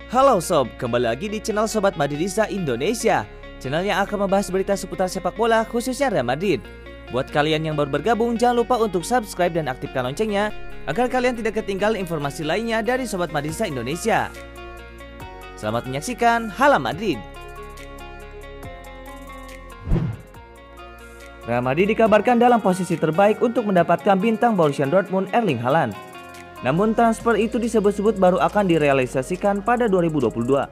Halo sob, kembali lagi di channel Sobat Madridista Indonesia, channel yang akan membahas berita seputar sepak bola khususnya Real Madrid. Buat kalian yang baru bergabung, jangan lupa untuk subscribe dan aktifkan loncengnya agar kalian tidak ketinggalan informasi lainnya dari Sobat Madridista Indonesia. Selamat menyaksikan Hala Madrid. Real Madrid dikabarkan dalam posisi terbaik untuk mendapatkan bintang Borussia Dortmund Erling Haaland. Namun transfer itu disebut-sebut baru akan direalisasikan pada 2022.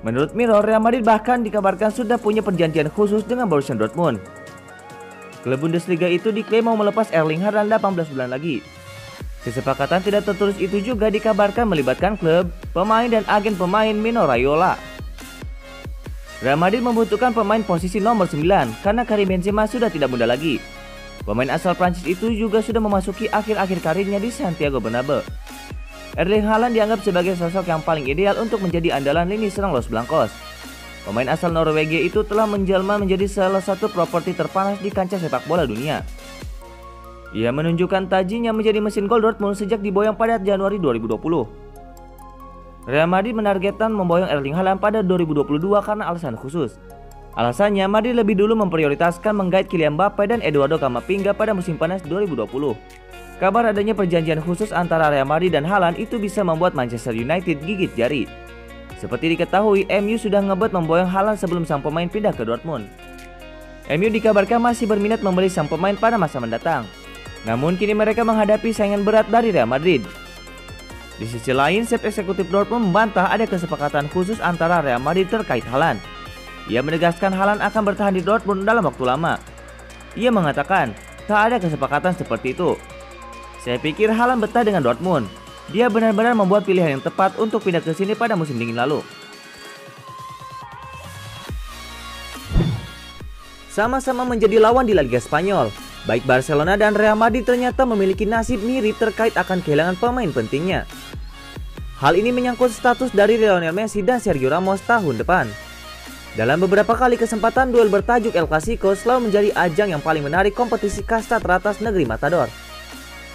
Menurut Mirror, Real Madrid bahkan dikabarkan sudah punya perjanjian khusus dengan Borussia Dortmund. Klub Bundesliga itu diklaim mau melepas Erling Haaland 18 bulan lagi. Kesepakatan tidak tertulis itu juga dikabarkan melibatkan klub, pemain dan agen pemain Mino Raiola. Real Madrid membutuhkan pemain posisi nomor 9 karena Karim Benzema sudah tidak muda lagi. Pemain asal Prancis itu juga sudah memasuki akhir-akhir karirnya di Santiago Bernabeu. Erling Haaland dianggap sebagai sosok yang paling ideal untuk menjadi andalan lini serang Los Blancos. Pemain asal Norwegia itu telah menjelma menjadi salah satu properti terpanas di kancah sepak bola dunia. Ia menunjukkan tajinya menjadi mesin gol Dortmund sejak diboyong pada Januari 2020. Real Madrid menargetkan memboyong Erling Haaland pada 2022 karena alasan khusus. Alasannya, Madrid lebih dulu memprioritaskan menggait Kylian Mbappe dan Eduardo Camavinga pada musim panas 2020. Kabar adanya perjanjian khusus antara Real Madrid dan Haaland itu bisa membuat Manchester United gigit jari. Seperti diketahui, MU sudah ngebet memboyong Haaland sebelum sang pemain pindah ke Dortmund. MU dikabarkan masih berminat membeli sang pemain pada masa mendatang. Namun kini mereka menghadapi saingan berat dari Real Madrid. Di sisi lain, chef eksekutif Dortmund membantah ada kesepakatan khusus antara Real Madrid terkait Haaland. Ia menegaskan Haaland akan bertahan di Dortmund dalam waktu lama. Ia mengatakan, tak ada kesepakatan seperti itu. Saya pikir Haaland betah dengan Dortmund. Dia benar-benar membuat pilihan yang tepat untuk pindah ke sini pada musim dingin lalu. Sama-sama menjadi lawan di La Liga Spanyol, baik Barcelona dan Real Madrid ternyata memiliki nasib mirip terkait akan kehilangan pemain pentingnya. Hal ini menyangkut status dari Lionel Messi dan Sergio Ramos tahun depan. Dalam beberapa kali kesempatan, duel bertajuk El Clasico selalu menjadi ajang yang paling menarik kompetisi kasta teratas negeri Matador.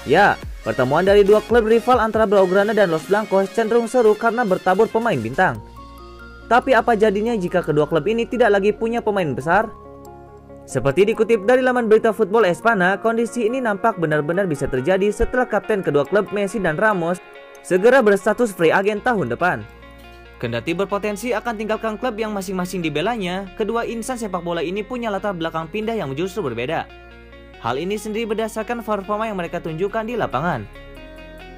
Ya, pertemuan dari dua klub rival antara Blaugrana dan Los Blancos cenderung seru karena bertabur pemain bintang. Tapi apa jadinya jika kedua klub ini tidak lagi punya pemain besar? Seperti dikutip dari laman berita Football Espana, kondisi ini nampak benar-benar bisa terjadi setelah kapten kedua klub Messi dan Ramos segera berstatus free agent tahun depan. Kendati berpotensi akan tinggalkan klub yang masing-masing dibelanya, kedua insan sepak bola ini punya latar belakang pindah yang justru berbeda. Hal ini sendiri berdasarkan performa yang mereka tunjukkan di lapangan.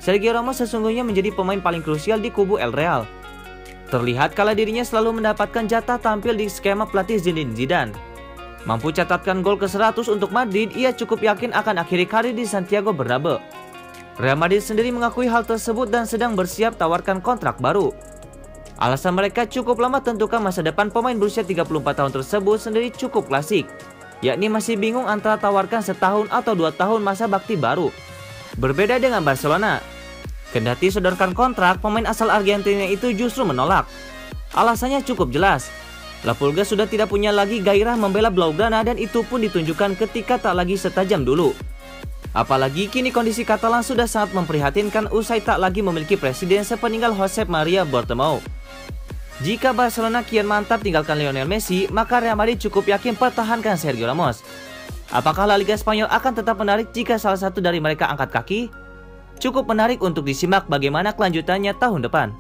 Sergio Ramos sesungguhnya menjadi pemain paling krusial di kubu El Real. Terlihat kala dirinya selalu mendapatkan jatah tampil di skema pelatih Zinedine Zidane. Mampu catatkan gol ke-100 untuk Madrid, ia cukup yakin akan akhiri karir di Santiago Bernabeu. Real Madrid sendiri mengakui hal tersebut dan sedang bersiap tawarkan kontrak baru. Alasan mereka cukup lama tentukan masa depan pemain berusia 34 tahun tersebut sendiri cukup klasik, yakni masih bingung antara tawarkan setahun atau 2 tahun masa bakti baru. Berbeda dengan Barcelona, kendati sodorkan kontrak, pemain asal Argentina itu justru menolak. Alasannya cukup jelas, La Pulga sudah tidak punya lagi gairah membela Blaugrana dan itu pun ditunjukkan ketika tak lagi setajam dulu. Apalagi kini kondisi Katalan sudah sangat memprihatinkan usai tak lagi memiliki presiden sepeninggal Josep Maria Bartomeu. Jika Barcelona kian mantap tinggalkan Lionel Messi, maka Real Madrid cukup yakin pertahankan Sergio Ramos. Apakah La Liga Spanyol akan tetap menarik jika salah satu dari mereka angkat kaki? Cukup menarik untuk disimak bagaimana kelanjutannya tahun depan.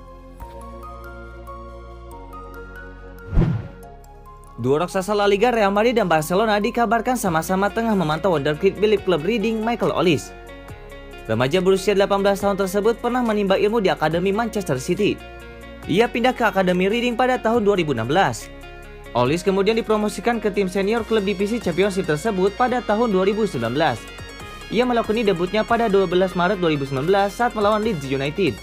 Dua raksasa La Liga Real Madrid dan Barcelona dikabarkan sama-sama tengah memantau wonderkid milik klub Reading Michael Olise. Remaja berusia 18 tahun tersebut pernah menimba ilmu di Akademi Manchester City. Ia pindah ke Akademi Reading pada tahun 2016. Olise kemudian dipromosikan ke tim senior klub divisi Championship tersebut pada tahun 2019. Ia melakoni debutnya pada 12 Maret 2019 saat melawan Leeds United.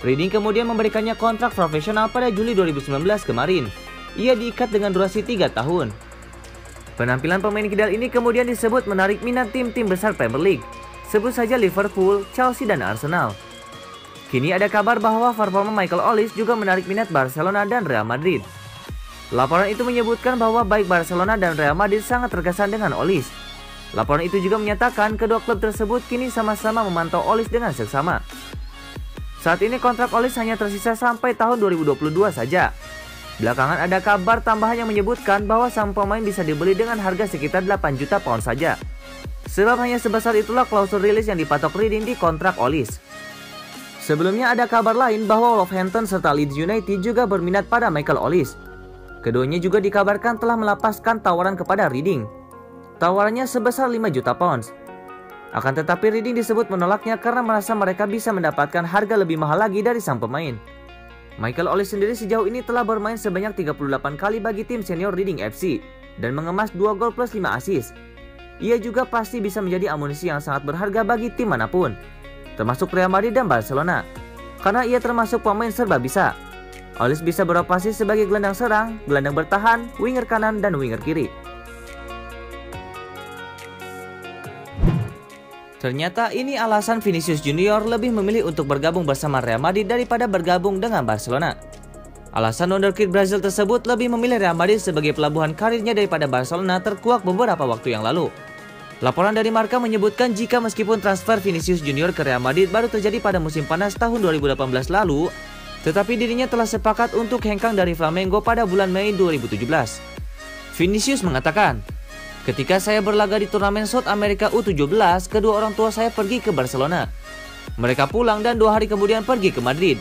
Reading kemudian memberikannya kontrak profesional pada Juli 2019 kemarin. Ia diikat dengan durasi 3 tahun. Penampilan pemain kidal ini kemudian disebut menarik minat tim-tim besar Premier League. Sebut saja Liverpool, Chelsea, dan Arsenal. Kini ada kabar bahwa performa Michael Olise juga menarik minat Barcelona dan Real Madrid. Laporan itu menyebutkan bahwa baik Barcelona dan Real Madrid sangat terkesan dengan Olise. Laporan itu juga menyatakan kedua klub tersebut kini sama-sama memantau Olise dengan seksama. Saat ini kontrak Olis hanya tersisa sampai tahun 2022 saja. Belakangan ada kabar tambahan yang menyebutkan bahwa sang pemain bisa dibeli dengan harga sekitar 8 juta pound saja. Sebab hanya sebesar itulah klausul rilis yang dipatok Reading di kontrak Olis. Sebelumnya ada kabar lain bahwa Wolverhampton serta Leeds United juga berminat pada Michael Olis. Keduanya juga dikabarkan telah melepaskan tawaran kepada Reading. Tawarannya sebesar 5 juta pounds. Akan tetapi Reading disebut menolaknya karena merasa mereka bisa mendapatkan harga lebih mahal lagi dari sang pemain. Michael Olis sendiri sejauh ini telah bermain sebanyak 38 kali bagi tim senior Reading FC dan mengemas 2 gol plus 5 assist. Ia juga pasti bisa menjadi amunisi yang sangat berharga bagi tim manapun, termasuk Real Madrid dan Barcelona, karena ia termasuk pemain serba bisa. Olis bisa beroperasi sebagai gelandang serang, gelandang bertahan, winger kanan, dan winger kiri. Ternyata ini alasan Vinicius Junior lebih memilih untuk bergabung bersama Real Madrid daripada bergabung dengan Barcelona. Alasan wonderkid Brazil tersebut lebih memilih Real Madrid sebagai pelabuhan karirnya daripada Barcelona terkuak beberapa waktu yang lalu. Laporan dari Marca menyebutkan jika meskipun transfer Vinicius Junior ke Real Madrid baru terjadi pada musim panas tahun 2018 lalu, tetapi dirinya telah sepakat untuk hengkang dari Flamengo pada bulan Mei 2017. Vinicius mengatakan, "Ketika saya berlaga di turnamen South America U17, kedua orang tua saya pergi ke Barcelona. Mereka pulang dan 2 hari kemudian pergi ke Madrid.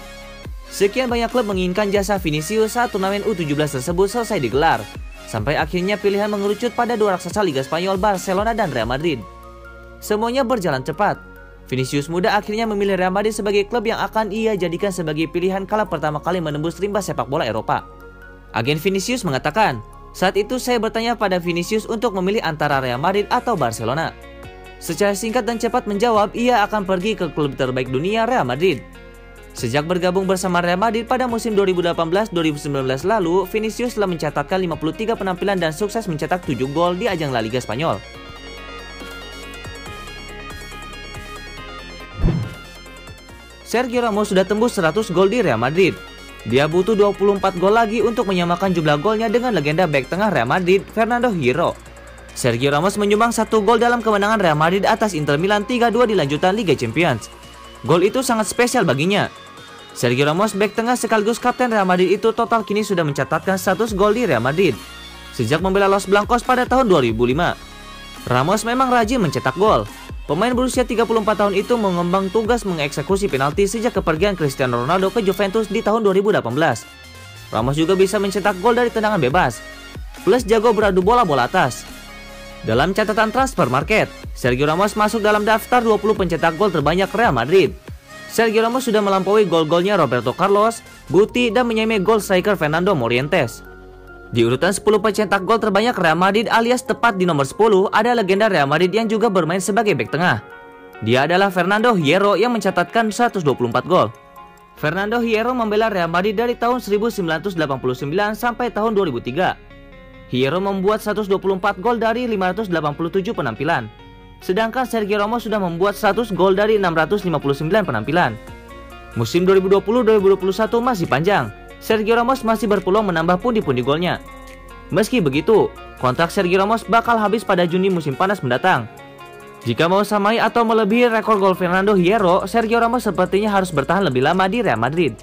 Sekian banyak klub menginginkan jasa Vinicius saat turnamen U17 tersebut selesai digelar. Sampai akhirnya pilihan mengerucut pada 2 raksasa Liga Spanyol, Barcelona dan Real Madrid. Semuanya berjalan cepat. Vinicius muda akhirnya memilih Real Madrid sebagai klub yang akan ia jadikan sebagai pilihan kala pertama kali menembus rimba sepak bola Eropa." Agen Vinicius mengatakan, "Saat itu saya bertanya pada Vinicius untuk memilih antara Real Madrid atau Barcelona. Secara singkat dan cepat menjawab ia akan pergi ke klub terbaik dunia, Real Madrid." Sejak bergabung bersama Real Madrid pada musim 2018-2019 lalu, Vinicius telah mencatatkan 53 penampilan dan sukses mencetak 7 gol di ajang La Liga Spanyol. Sergio Ramos sudah tembus 100 gol di Real Madrid. Dia butuh 24 gol lagi untuk menyamakan jumlah golnya dengan legenda bek tengah Real Madrid, Fernando Hierro. Sergio Ramos menyumbang 1 gol dalam kemenangan Real Madrid atas Inter Milan 3-2 di lanjutan Liga Champions. Gol itu sangat spesial baginya. Sergio Ramos, bek tengah sekaligus kapten Real Madrid itu total kini sudah mencatatkan 100 gol di Real Madrid sejak membela Los Blancos pada tahun 2005. Ramos memang rajin mencetak gol. Pemain berusia 34 tahun itu mengembang tugas mengeksekusi penalti sejak kepergian Cristiano Ronaldo ke Juventus di tahun 2018. Ramos juga bisa mencetak gol dari tendangan bebas, plus jago beradu bola atas. Dalam catatan Transfer Market, Sergio Ramos masuk dalam daftar 20 pencetak gol terbanyak Real Madrid. Sergio Ramos sudah melampaui gol-golnya Roberto Carlos, Guti, dan menyamai gol striker Fernando Morientes. Di urutan 10 pencetak gol terbanyak Real Madrid alias tepat di nomor 10 ada legenda Real Madrid yang juga bermain sebagai bek tengah. Dia adalah Fernando Hierro yang mencatatkan 124 gol. Fernando Hierro membela Real Madrid dari tahun 1989 sampai tahun 2003. Hierro membuat 124 gol dari 587 penampilan. Sedangkan Sergio Ramos sudah membuat 100 gol dari 659 penampilan. Musim 2020-2021 masih panjang. Sergio Ramos masih berpeluang menambah pundi-pundi golnya. Meski begitu, kontrak Sergio Ramos bakal habis pada Juni musim panas mendatang. Jika mau samai atau melebihi rekor gol Fernando Hierro, Sergio Ramos sepertinya harus bertahan lebih lama di Real Madrid.